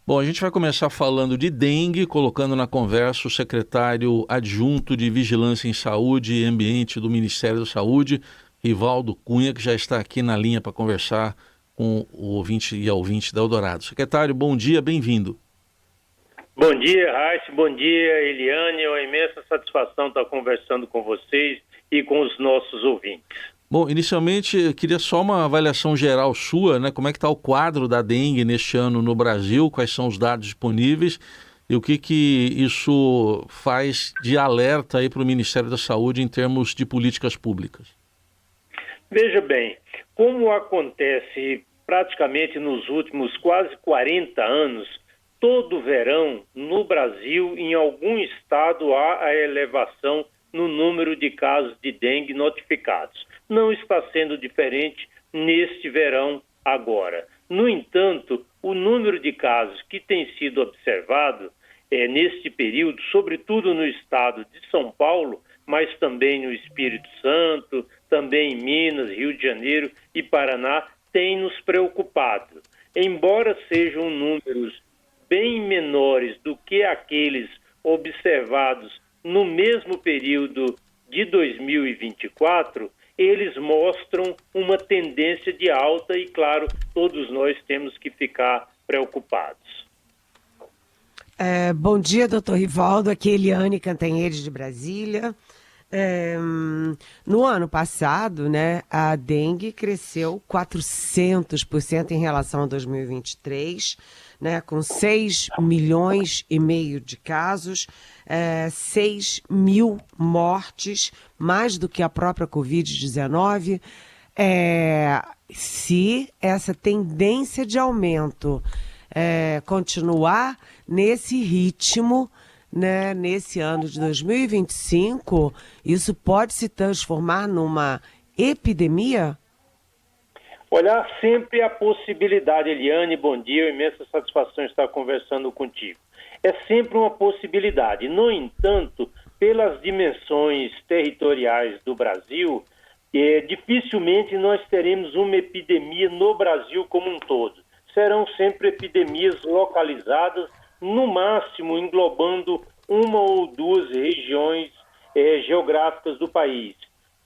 Bom, a gente vai começar falando de dengue, colocando na conversa o secretário adjunto de Vigilância em Saúde e Ambiente do Ministério da Saúde, Rivaldo Cunha, que já está aqui na linha para conversar com o ouvinte e a ouvinte da Eldorado. Secretário, bom dia, bem-vindo. Bom dia, Raíssa, bom dia, Eliane. É uma imensa satisfação estar conversando com vocês e com os nossos ouvintes. Bom, inicialmente eu queria só uma avaliação geral sua, né? Como é que está o quadro da dengue neste ano no Brasil, quais são os dados disponíveis e o que isso faz de alerta aí para o Ministério da Saúde em termos de políticas públicas? Veja bem, como acontece praticamente nos últimos quase 40 anos, todo verão no Brasil, em algum estado, há a elevação no número de casos de dengue notificados. Não está sendo diferente neste verão agora. No entanto, o número de casos que tem sido observado neste período, sobretudo no estado de São Paulo, mas também no Espírito Santo, também em Minas, Rio de Janeiro e Paraná, tem nos preocupado. Embora sejam números bem menores do que aqueles observados no mesmo período de 2024, eles mostram uma tendência de alta e, claro, todos nós temos que ficar preocupados. Bom dia, doutor Rivaldo. Aqui é Eliane Cantanhede de Brasília. No ano passado, né, a dengue cresceu 400% em relação a 2023, né, com 6,5 milhões de casos, 6 mil mortes, mais do que a própria Covid-19. Se essa tendência de aumento continuar nesse ritmo, né, nesse ano de 2025, isso pode se transformar numa epidemia? Olhar sempre a possibilidade, Eliane, bom dia, imensa satisfação estar conversando contigo. É sempre uma possibilidade. No entanto, pelas dimensões territoriais do Brasil, dificilmente nós teremos uma epidemia no Brasil como um todo. Serão sempre epidemias localizadas, no máximo englobando uma ou duas regiões geográficas do país.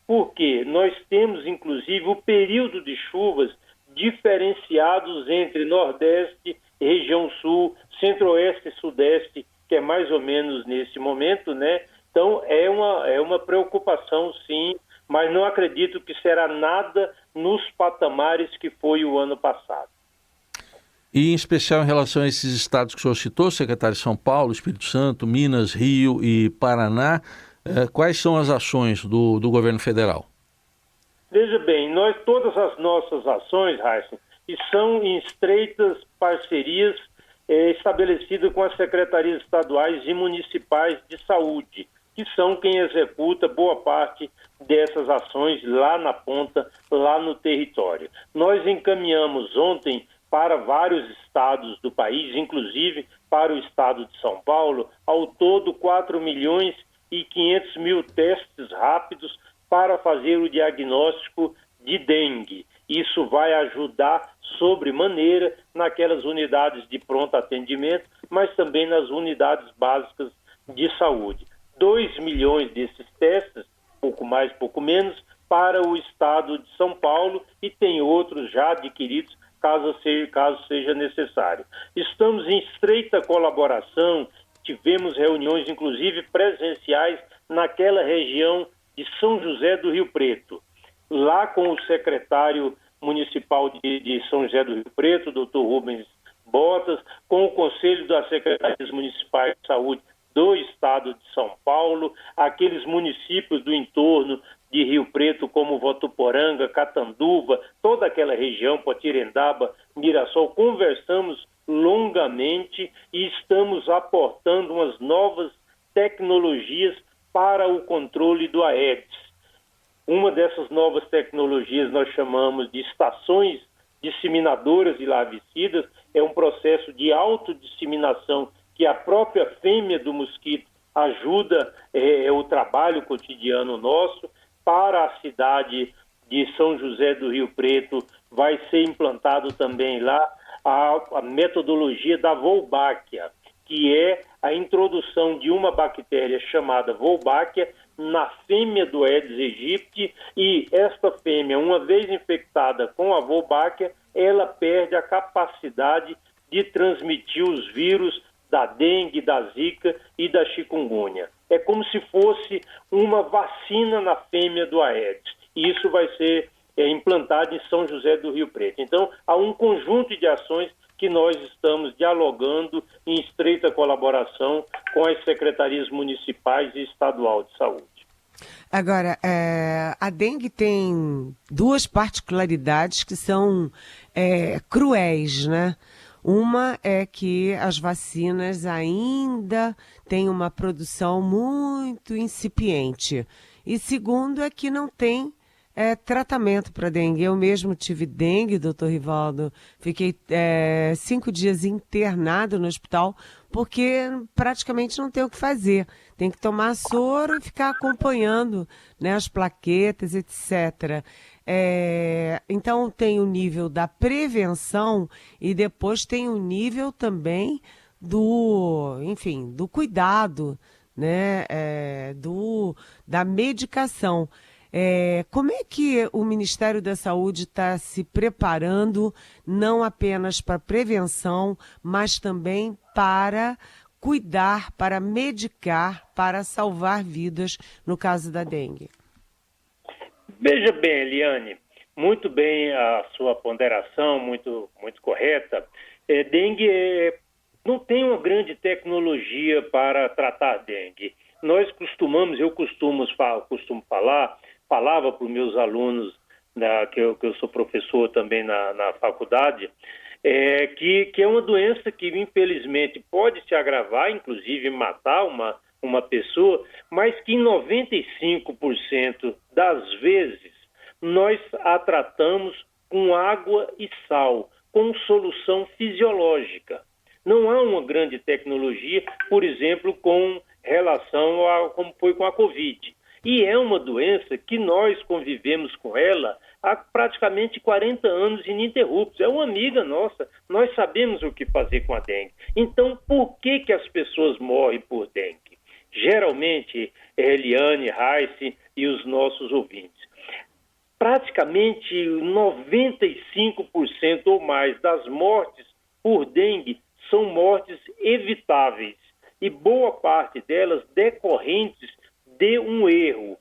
Porque nós temos, inclusive, o período de chuvas diferenciados entre Nordeste, região Sul, Centro-Oeste e Sudeste, que é mais ou menos nesse momento, né? Então, é uma preocupação, sim, mas não acredito que será nada nos patamares que foi o ano passado. E em especial em relação a esses estados que o senhor citou, secretário de São Paulo, Espírito Santo, Minas, Rio e Paraná, quais são as ações do governo federal? Veja bem, todas as nossas ações, Raíssa, são em estreitas parcerias estabelecidas com as secretarias estaduais e municipais de saúde, que são quem executa boa parte dessas ações lá na ponta, lá no território. Nós encaminhamos ontem para vários estados do país, inclusive para o estado de São Paulo, ao todo 4.500.000 testes rápidos para fazer o diagnóstico de dengue. Isso vai ajudar sobremaneira naquelas unidades de pronto atendimento, mas também nas unidades básicas de saúde. 2 milhões desses testes, pouco mais, pouco menos, para o estado de São Paulo, e tem outros já adquiridos caso seja necessário. Estamos em estreita colaboração, tivemos reuniões inclusive presenciais naquela região de São José do Rio Preto, lá com o secretário municipal de São José do Rio Preto, doutor Rubens Botas, com o Conselho das Secretarias Municipais de Saúde do Estado de São Paulo, aqueles municípios do entorno de Rio Preto, como Votuporanga, Catanduva, toda aquela região, Potirendaba, Mirassol, conversamos longamente e estamos aportando umas novas tecnologias para o controle do Aedes. Uma dessas novas tecnologias nós chamamos de estações disseminadoras de larvicidas, é um processo de autodisseminação que a própria fêmea do mosquito ajuda o trabalho cotidiano nosso. Para a cidade de São José do Rio Preto vai ser implantado também lá a metodologia da Wolbachia, que é a introdução de uma bactéria chamada Wolbachia na fêmea do Aedes aegypti, e esta fêmea, uma vez infectada com a Wolbachia, ela perde a capacidade de transmitir os vírus da dengue, da zika e da chikungunya. É como se fosse uma vacina na fêmea do Aedes. E isso vai ser implantado em São José do Rio Preto. Então, há um conjunto de ações que nós estamos dialogando em estreita colaboração com as secretarias municipais e estadual de saúde. Agora, a dengue tem duas particularidades que são cruéis, né? Uma é que as vacinas ainda têm uma produção muito incipiente. E segundo é que não tem tratamento para dengue. Eu mesmo tive dengue, doutor Rivaldo. Fiquei 5 dias internado no hospital porque praticamente não tem o que fazer. Tem que tomar soro e ficar acompanhando, né, as plaquetas, etc. Então tem o nível da prevenção e depois tem o nível também do cuidado, né, da medicação. Como é que o Ministério da Saúde está se preparando não apenas para prevenção, mas também para cuidar, para medicar, para salvar vidas no caso da dengue? Veja bem, Eliane, muito bem a sua ponderação, muito correta. Dengue não tem uma grande tecnologia para tratar dengue. Eu costumo falava para os meus alunos, que eu sou professor também na faculdade, que é uma doença que infelizmente pode se agravar, inclusive matar uma pessoa, mas que em 95% das vezes nós a tratamos com água e sal, com solução fisiológica. Não há uma grande tecnologia, por exemplo, com relação a como foi com a Covid. E é uma doença que nós convivemos com ela há praticamente 40 anos ininterruptos. É uma amiga nossa, nós sabemos o que fazer com a dengue. Então, por que as pessoas morrem por dengue? Geralmente, Eliane, Raíssa e os nossos ouvintes. Praticamente 95% ou mais das mortes por dengue são mortes evitáveis. E boa parte delas decorrentes de um erro,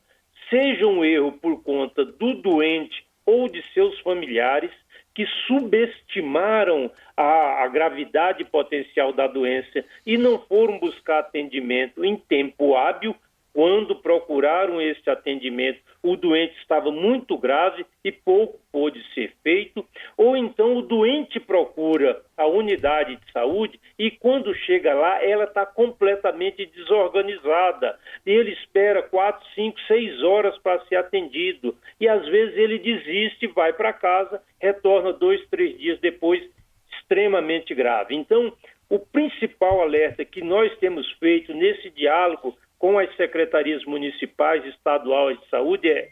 seja um erro por conta do doente ou de seus familiares que subestimaram a gravidade potencial da doença e não foram buscar atendimento em tempo hábil. Quando procuraram esse atendimento, o doente estava muito grave e pouco pôde ser feito, ou então o doente procura a unidade de saúde e quando chega lá, ela está completamente desorganizada. E ele espera 4, 5, 6 horas para ser atendido. E às vezes ele desiste, vai para casa, retorna 2, 3 dias depois, extremamente grave. Então, o principal alerta que nós temos feito nesse diálogo com as secretarias municipais e estaduais de saúde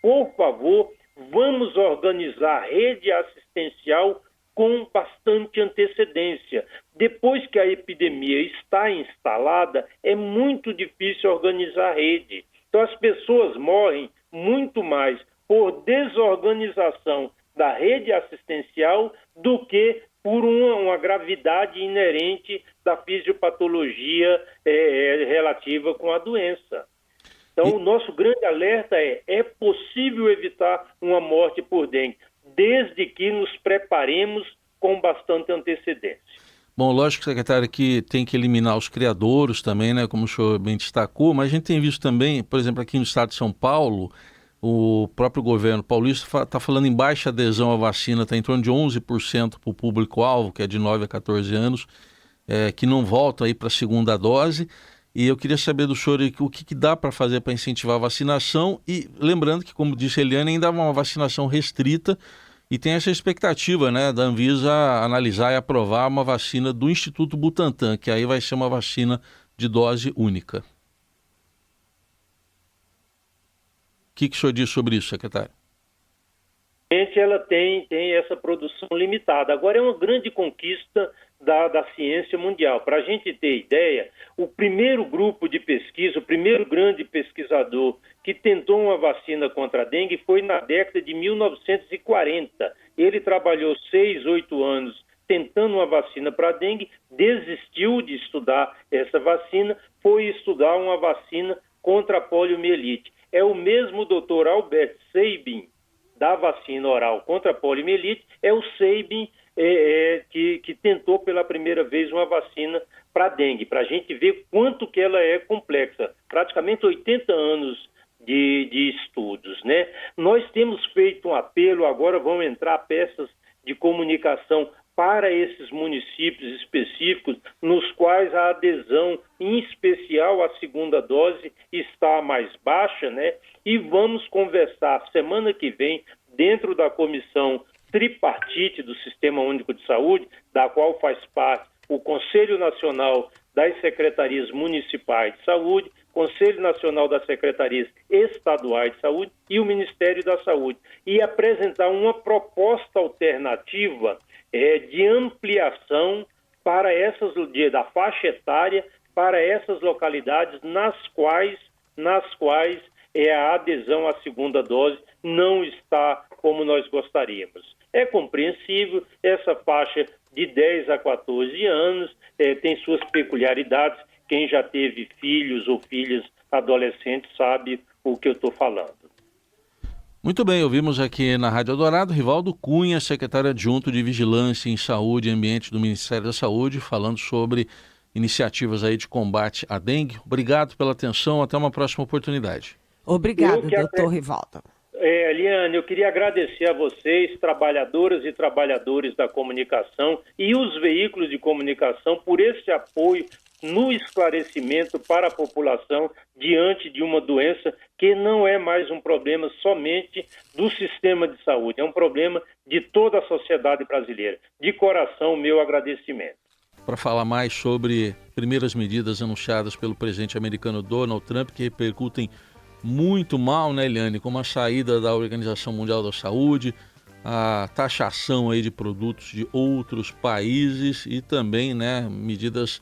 por favor, vamos organizar a rede assistencial com bastante antecedência. Depois que a epidemia está instalada, é muito difícil organizar a rede. Então as pessoas morrem muito mais por desorganização da rede assistencial do que por uma gravidade inerente da fisiopatologia relativa com a doença. Então, o nosso grande alerta é possível evitar uma morte por dengue, desde que nos preparemos com bastante antecedência. Bom, lógico, secretário, que tem que eliminar os criadouros também, né, como o senhor bem destacou, mas a gente tem visto também, por exemplo, aqui no estado de São Paulo, o próprio governo paulista está falando em baixa adesão à vacina, está em torno de 11% para o público-alvo, que é de 9 a 14 anos, que não volta aí para a segunda dose. E eu queria saber do senhor o que dá para fazer para incentivar a vacinação. E lembrando que, como disse a Eliane, ainda é uma vacinação restrita e tem essa expectativa, né, da Anvisa analisar e aprovar uma vacina do Instituto Butantan, que aí vai ser uma vacina de dose única. O que o senhor diz sobre isso, secretário? ela tem essa produção limitada. Agora, é uma grande conquista da ciência mundial. Para a gente ter ideia, o primeiro grupo de pesquisa, o primeiro grande pesquisador que tentou uma vacina contra a dengue foi na década de 1940. Ele trabalhou 6, 8 anos tentando uma vacina para a dengue, desistiu de estudar essa vacina, foi estudar uma vacina contra a poliomielite. É o mesmo doutor Albert Sabin, da vacina oral contra a poliomielite, é o Sabin que tentou pela primeira vez uma vacina para dengue, para a gente ver quanto que ela é complexa, praticamente 80 anos de estudos, né? Nós temos feito um apelo, agora vão entrar peças de comunicação para esses municípios específicos, nos quais a adesão, em especial à segunda dose, está mais baixa, né? E vamos conversar semana que vem, dentro da comissão tripartite do Sistema Único de Saúde, da qual faz parte o Conselho Nacional das Secretarias Municipais de Saúde, Conselho Nacional das Secretarias Estaduais de Saúde e o Ministério da Saúde, e apresentar uma proposta alternativa de ampliação para da faixa etária para essas localidades nas quais a adesão à segunda dose não está como nós gostaríamos. É compreensível, essa faixa de 10 a 14 anos tem suas peculiaridades. Quem já teve filhos ou filhas adolescentes sabe o que eu estou falando. Muito bem, ouvimos aqui na Rádio Eldorado Rivaldo Cunha, secretário adjunto de Vigilância em Saúde e Ambiente do Ministério da Saúde, falando sobre iniciativas aí de combate à dengue. Obrigado pela atenção, até uma próxima oportunidade. Obrigado, doutor Rivaldo. Eliane, eu queria agradecer a vocês, trabalhadoras e trabalhadores da comunicação e os veículos de comunicação por esse apoio no esclarecimento para a população diante de uma doença que não é mais um problema somente do sistema de saúde, é um problema de toda a sociedade brasileira. De coração, meu agradecimento. Para falar mais sobre primeiras medidas anunciadas pelo presidente americano Donald Trump, que repercutem muito mal, né, Eliane, como a saída da Organização Mundial da Saúde, a taxação aí de produtos de outros países e também, né, medidas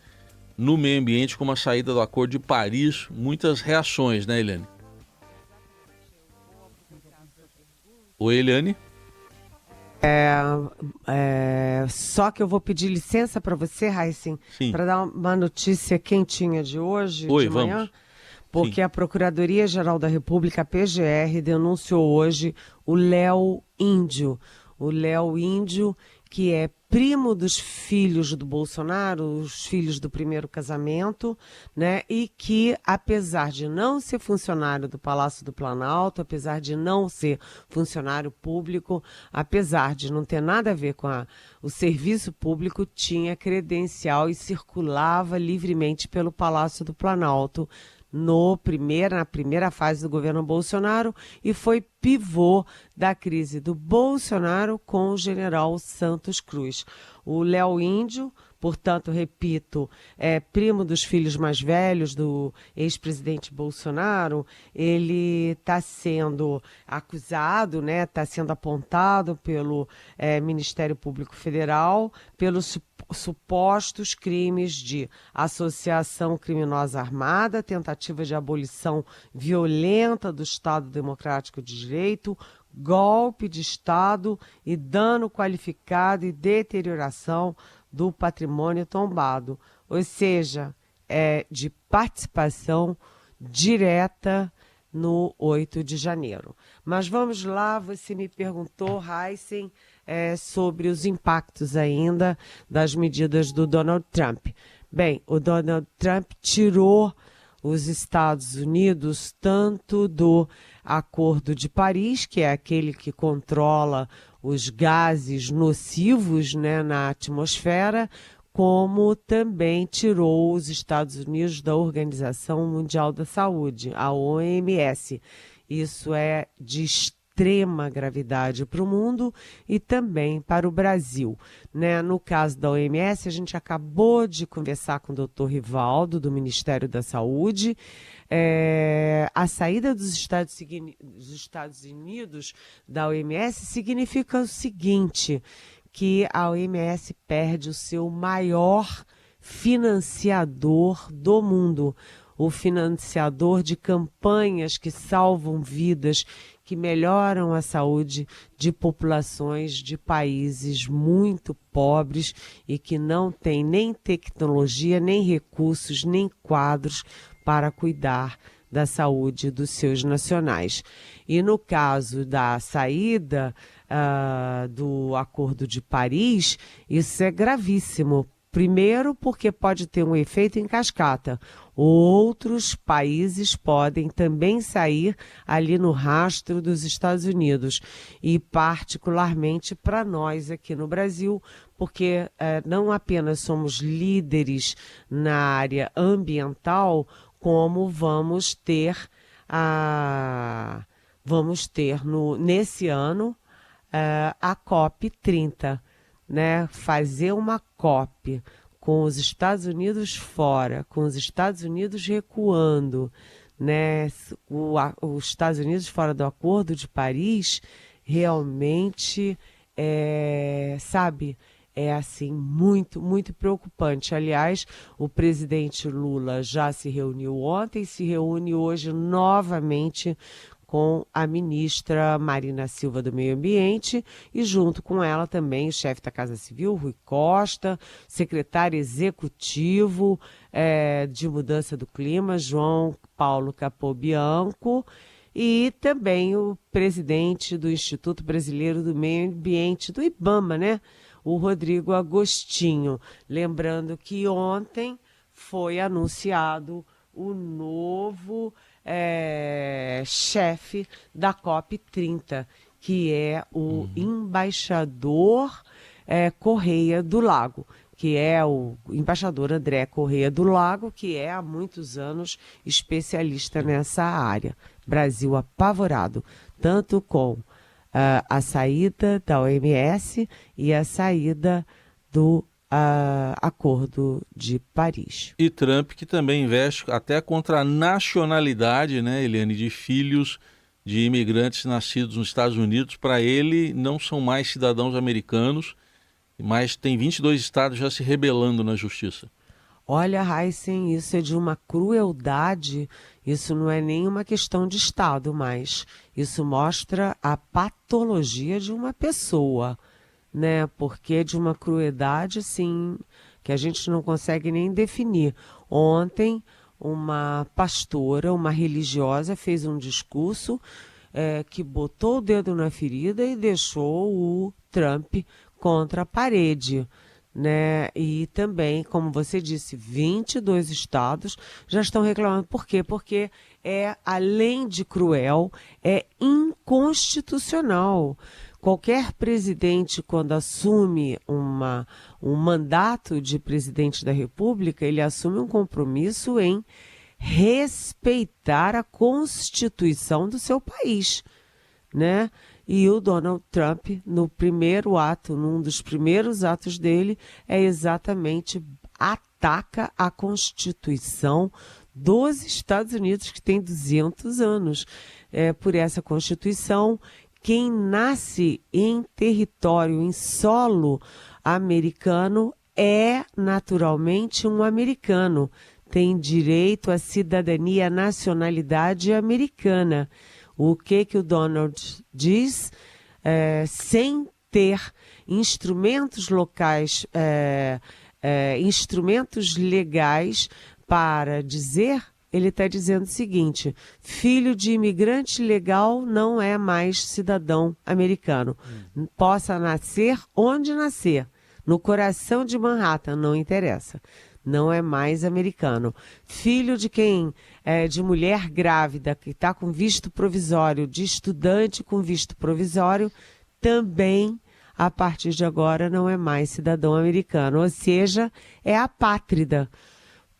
no meio ambiente, como a saída do Acordo de Paris. Muitas reações, né, Eliane? Oi, Eliane? Só que eu vou pedir licença para você, Raíssen, para dar uma notícia quentinha de hoje, de manhã. Vamos. Porque Sim. a Procuradoria-Geral da República, a PGR, denunciou hoje o Léo Índio. O Léo Índio, que é primo dos filhos do Bolsonaro, os filhos do primeiro casamento, né? E que, apesar de não ser funcionário do Palácio do Planalto, apesar de não ser funcionário público, apesar de não ter nada a ver com o serviço público, tinha credencial e circulava livremente pelo Palácio do Planalto na primeira fase do governo Bolsonaro e foi pivô da crise do Bolsonaro com o general Santos Cruz. O Léo Índio, portanto, repito, é primo dos filhos mais velhos do ex-presidente Bolsonaro. Ele está sendo acusado, né? Está sendo apontado pelo Ministério Público Federal pelos supostos crimes de associação criminosa armada, tentativa de abolição violenta do Estado Democrático de Direito, golpe de Estado e dano qualificado e deterioração do patrimônio tombado, ou seja, de participação direta no 8 de janeiro. Mas vamos lá, você me perguntou, Raíssen, sobre os impactos ainda das medidas do Donald Trump. Bem, o Donald Trump tirou os Estados Unidos tanto do Acordo de Paris, que é aquele que controla os gases nocivos, né, na atmosfera, como também tirou os Estados Unidos da Organização Mundial da Saúde, a OMS. Isso é de extrema extrema gravidade para o mundo e também para o Brasil, né? No caso da OMS, a gente acabou de conversar com o Dr. Rivaldo, do Ministério da Saúde. A saída dos Estados Unidos da OMS significa o seguinte, que a OMS perde o seu maior financiador do mundo, o financiador de campanhas que salvam vidas, que melhoram a saúde de populações de países muito pobres e que não têm nem tecnologia, nem recursos, nem quadros para cuidar da saúde dos seus nacionais. E no caso da saída do Acordo de Paris, isso é gravíssimo. Primeiro, porque pode ter um efeito em cascata. Outros países podem também sair ali no rastro dos Estados Unidos. E particularmente para nós aqui no Brasil, porque não apenas somos líderes na área ambiental, como vamos ter nesse ano a COP30. Né, fazer uma COP com os Estados Unidos fora, com os Estados Unidos recuando, né, os Estados Unidos fora do Acordo de Paris, realmente é assim, muito, muito preocupante. Aliás, o presidente Lula já se reuniu ontem, se reúne hoje novamente com a ministra Marina Silva do Meio Ambiente e junto com ela também o chefe da Casa Civil, Rui Costa, secretário executivo de Mudança do Clima, João Paulo Capobianco, e também o presidente do Instituto Brasileiro do Meio Ambiente, do IBAMA, né? O Rodrigo Agostinho. Lembrando que ontem foi anunciado o novo chefe da COP30, que é o embaixador Correia do Lago, que é o embaixador André Correia do Lago, que é há muitos anos especialista nessa área. Brasil apavorado, tanto com a saída da OMS e a saída do Acordo de Paris. E Trump, que também investe até contra a nacionalidade, né, Eliane, de filhos de imigrantes nascidos nos Estados Unidos. Para ele, não são mais cidadãos americanos, mas tem 22 estados já se rebelando na justiça. Olha, Heisen, isso é de uma crueldade, isso não é nem uma questão de Estado, mas isso mostra a patologia de uma pessoa, né? Porque é de uma crueldade, assim, que a gente não consegue nem definir. Ontem, uma pastora, uma religiosa, fez um discurso que botou o dedo na ferida e deixou o Trump contra a parede, né? E também, como você disse, 22 estados já estão reclamando. Por quê? Porque além de cruel, é inconstitucional. Qualquer presidente, quando assume um mandato de presidente da República, ele assume um compromisso em respeitar a Constituição do seu país, né? E o Donald Trump, num dos primeiros atos dele, exatamente ataca a Constituição dos Estados Unidos, que tem 200 anos. Por essa Constituição, quem nasce em território, em solo americano, é naturalmente um americano. Tem direito à cidadania, à nacionalidade americana. O que o Donald diz? Sem ter instrumentos locais, instrumentos legais para dizer, ele está dizendo o seguinte: filho de imigrante legal não é mais cidadão americano. Possa nascer onde nascer, no coração de Manhattan, não interessa. Não é mais americano. Filho de quem? De mulher grávida, que está com visto provisório, de estudante com visto provisório, também, a partir de agora, não é mais cidadão americano. Ou seja, é apátrida.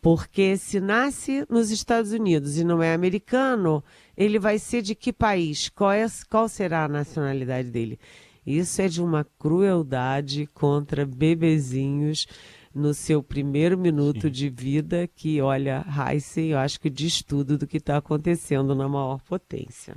Porque se nasce nos Estados Unidos e não é americano, ele vai ser de que país? Qual será a nacionalidade dele? Isso é de uma crueldade contra bebezinhos no seu primeiro minuto de vida que, olha, Heisen, eu acho que diz tudo do que está acontecendo na maior potência.